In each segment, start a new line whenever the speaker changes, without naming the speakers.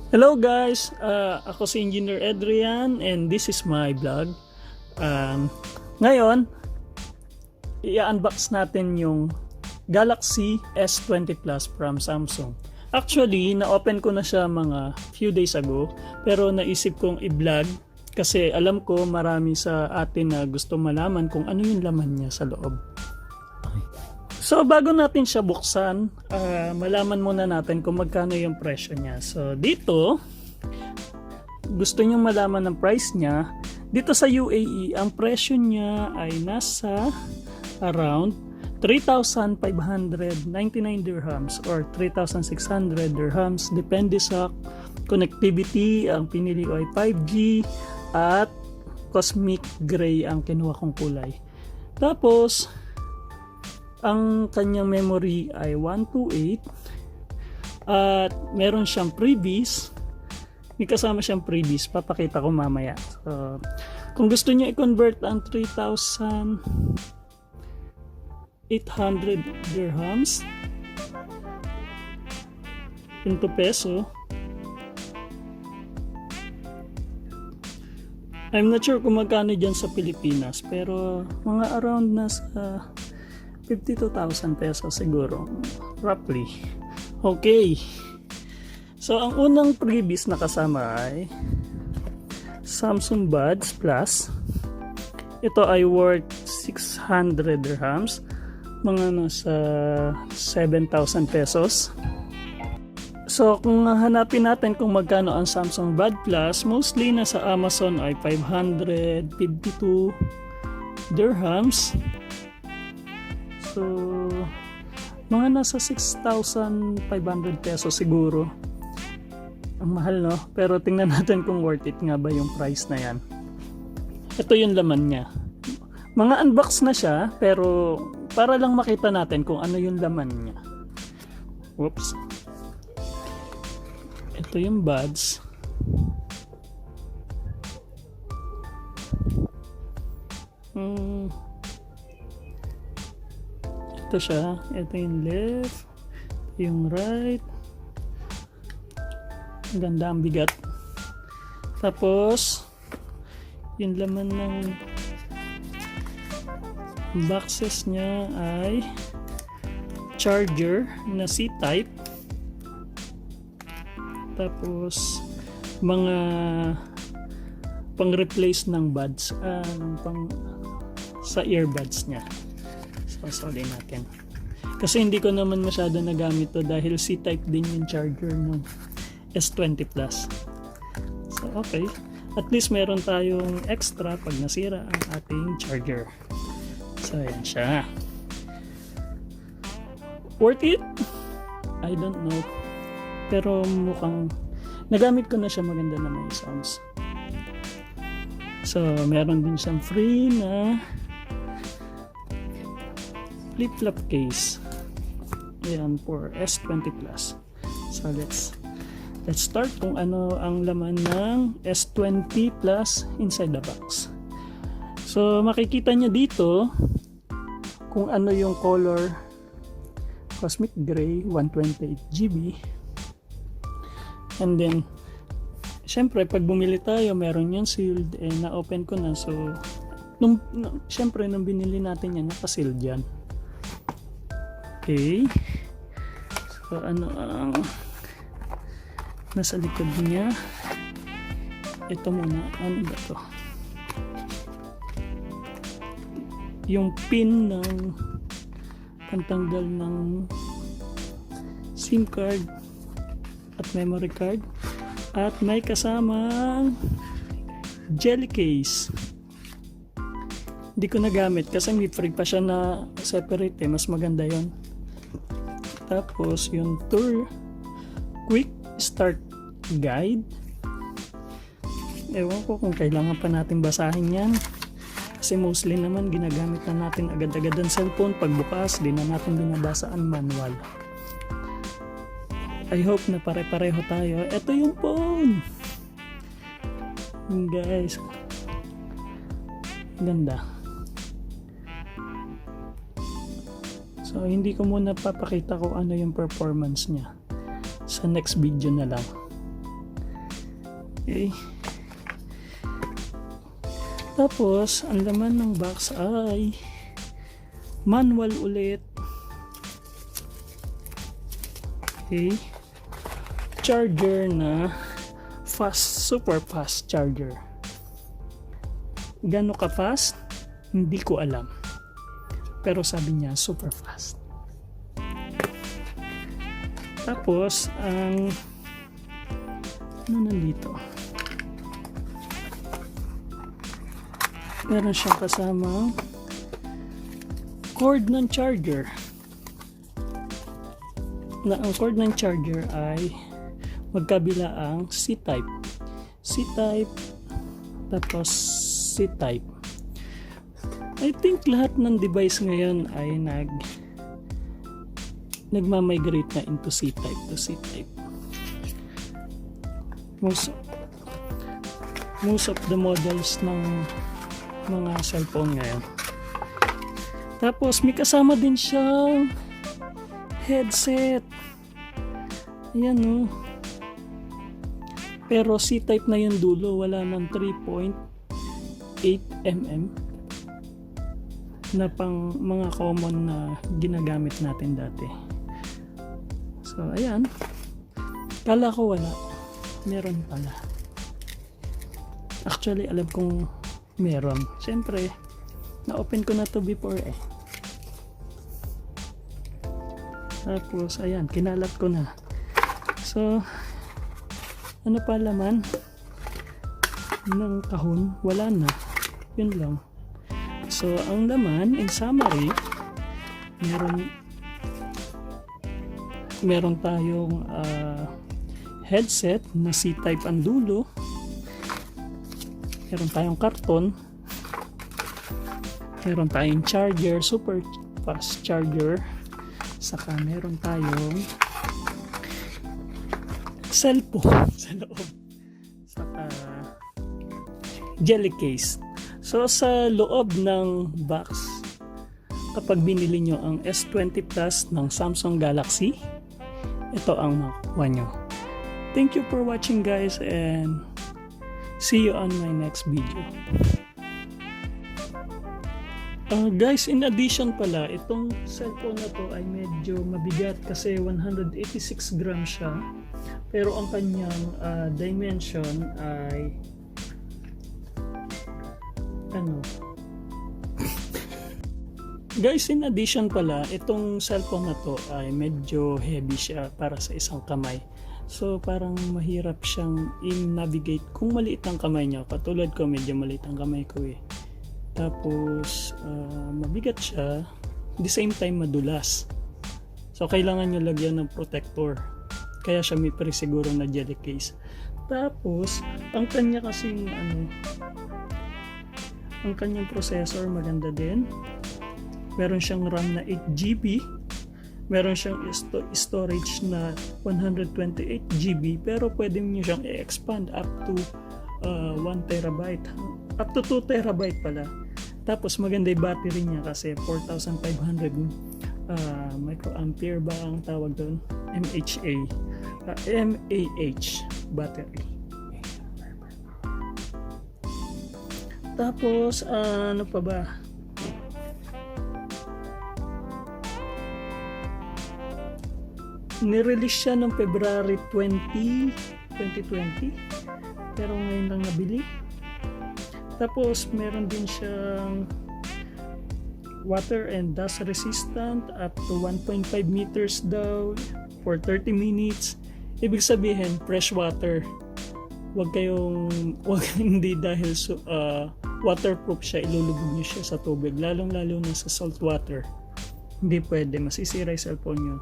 Hello guys, ako si Engineer Adrian and this is my vlog. Ngayon, i-unbox natin yung Galaxy S20 Plus from Samsung. Actually, na-open ko na siya mga few days ago, pero naisip kong i-vlog kasi alam ko marami sa atin na gusto malaman kung ano yung laman niya sa loob. So bago natin siya buksan, malaman muna natin kung magkano yung presyo niya. So dito, gusto niyo malaman ng price niya, dito sa UAE, ang presyo niya ay nasa around 3,599 dirhams or 3,600 dirhams. Depende sa connectivity. Ang pinili ko ay 5G at cosmic gray ang kinuha kong kulay. Tapos, ang kanyang memory ay 128 at meron siyang freebies. May kasama siyang freebies, papakita ko mamaya. So, kung gusto niyo i-convert ang 3,800 dirhams into peso, I'm not sure kung magkano dyan sa Pilipinas, pero mga around nasa 52,000 pesos siguro, roughly. Okay. So, ang unang freebies na kasama ay Samsung Buds Plus. Ito ay worth 600 dirhams. Mga nasa 7,000 pesos. So, kung hanapin natin kung magkano ang Samsung Buds Plus, mostly nasa Amazon ay 552 dirhams. So, mga nasa 6,500 pesos siguro. Ang mahal, no? Pero tingnan natin kung worth it nga ba yung price na yan. Ito yung laman niya. Mga unbox na siya, pero para lang makita natin kung ano yung laman niya. Whoops. Ito yung buds. Ito siya. Ito yung left. Yung right. Ang ganda, ang bigat. Tapos, yung laman ng boxes niya ay charger na C-type. Tapos, mga pang-replace ng buds. Sa earbuds niya. Pasoli natin. Kasi hindi ko naman masyado nagamit to dahil C-type din yung charger ng S20 Plus. So, okay. At least meron tayong extra pag nasira ang ating charger. So, ayan siya. Worth it? I don't know. Pero mukhang nagamit ko na siya, maganda na may sounds. So, meron din siyang free na flip-flop case. Ayan, for S20 Plus. So let's start kung ano ang laman ng S20 Plus inside the box. So makikita nyo dito kung ano yung color. Cosmic Gray, 128GB. And then syempre pag bumili tayo, meron yung sealed, na-open ko na. So syempre nung binili natin yan, naka-sealed yan. Okay. So, ano ang nasa likod niya? Ito muna. Ano ba to? Yung pin ng pantanggal ng SIM card at memory card. At may kasamang jelly case. Hindi ko nagamit kasi may free pa siya na separate. Mas maganda yon. Tapos yung tour quick start guide. Ewan ko kung kailangan pa natin basahin yan. Kasi mostly naman ginagamit na natin agad-agad ang cellphone. Pagbukas, di na natin binabasa ang manual. I hope na pare-pareho tayo. Ito yung phone. Guys. Ganda. So, hindi ko muna papakita kung ano yung performance niya. Sa next video na lang. Okay. Tapos, ang laman ng box ay manual ulit. Okay. Charger na super fast charger. Gano ka fast? Hindi ko alam. Pero sabi niya super fast. Tapos, ang ano nandito? Meron siyang kasamang cord ng charger. Na ang cord ng charger ay magkabila ang C-type. C-type tapos C-type. I think lahat ng device ngayon ay nagmamigrate na into C-type to C-type. Most of the models ng mga cellphone ngayon. Tapos may kasama din siyang headset. Ayan o. Pero C-type na yung dulo. Wala ng 3.8mm na pang mga common na ginagamit natin dati. So ayan. Kala ko wala. Meron pala. Actually alam kong meron. Siyempre na-open ko na to before eh. Tapos ayan, kinalat ko na. So ano pa laman ng kahon? Wala na. Yun lang. So ang laman in summary, meron tayong headset na C-type ang dulo. Meron tayong karton. Meron tayong charger, super fast charger. Saka meron tayong cellphone sa loob. Saka jelly case. So sa loob ng box, kapag binili nyo ang S20 Plus ng Samsung Galaxy, ito ang makukuha nyo. Thank you for watching guys, and see you on my next video. Guys, in addition pala, itong cellphone na to ay medyo mabigat kasi 186 grams siya. Pero ang kanyang dimension ay Guys, in addition pala, itong cellphone na to ay medyo heavy siya para sa isang kamay. So parang mahirap siyang i-navigate kung maliit ang kamay niya. Katulad ko, medyo maliit ang kamay ko eh. Tapos mabigat siya, at the same time madulas. So kailangan nyo lagyan ng protector. Kaya siya may siguro na jelly case. Tapos ang kanya kasing ang kanyang processor maganda din. Meron siyang RAM na 8GB. Meron siyang storage na 128GB, pero pwede niyo siyang i-expand up to 1 terabyte. Up to 2 terabyte pala. Tapos maganda yung battery niya kasi 4,500 microampere ba ang tawag doon? MAH battery. Tapos ano pa ba? Nirelease siya noong February 2020, pero ngayon lang nabili. Tapos meron din siyang water and dust resistant up to 1.5 meters daw for 30 minutes. Ibig sabihin fresh water. Huwag hindi dahil waterproof siya, ilulubog niyo siya sa tubig, lalong-lalo na sa salt water. Hindi pwede, masisira yung cellphone niyo.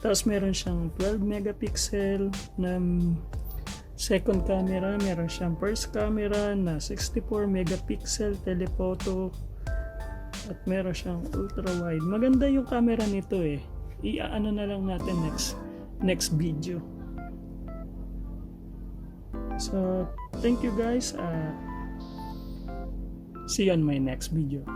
Tapos meron siyang 12 megapixel na second camera, meron siyang first camera na 64 megapixel telephoto, at meron siyang ultra wide. Maganda yung camera nito eh. Iaano na lang natin next video. So thank you guys, see you on my next video.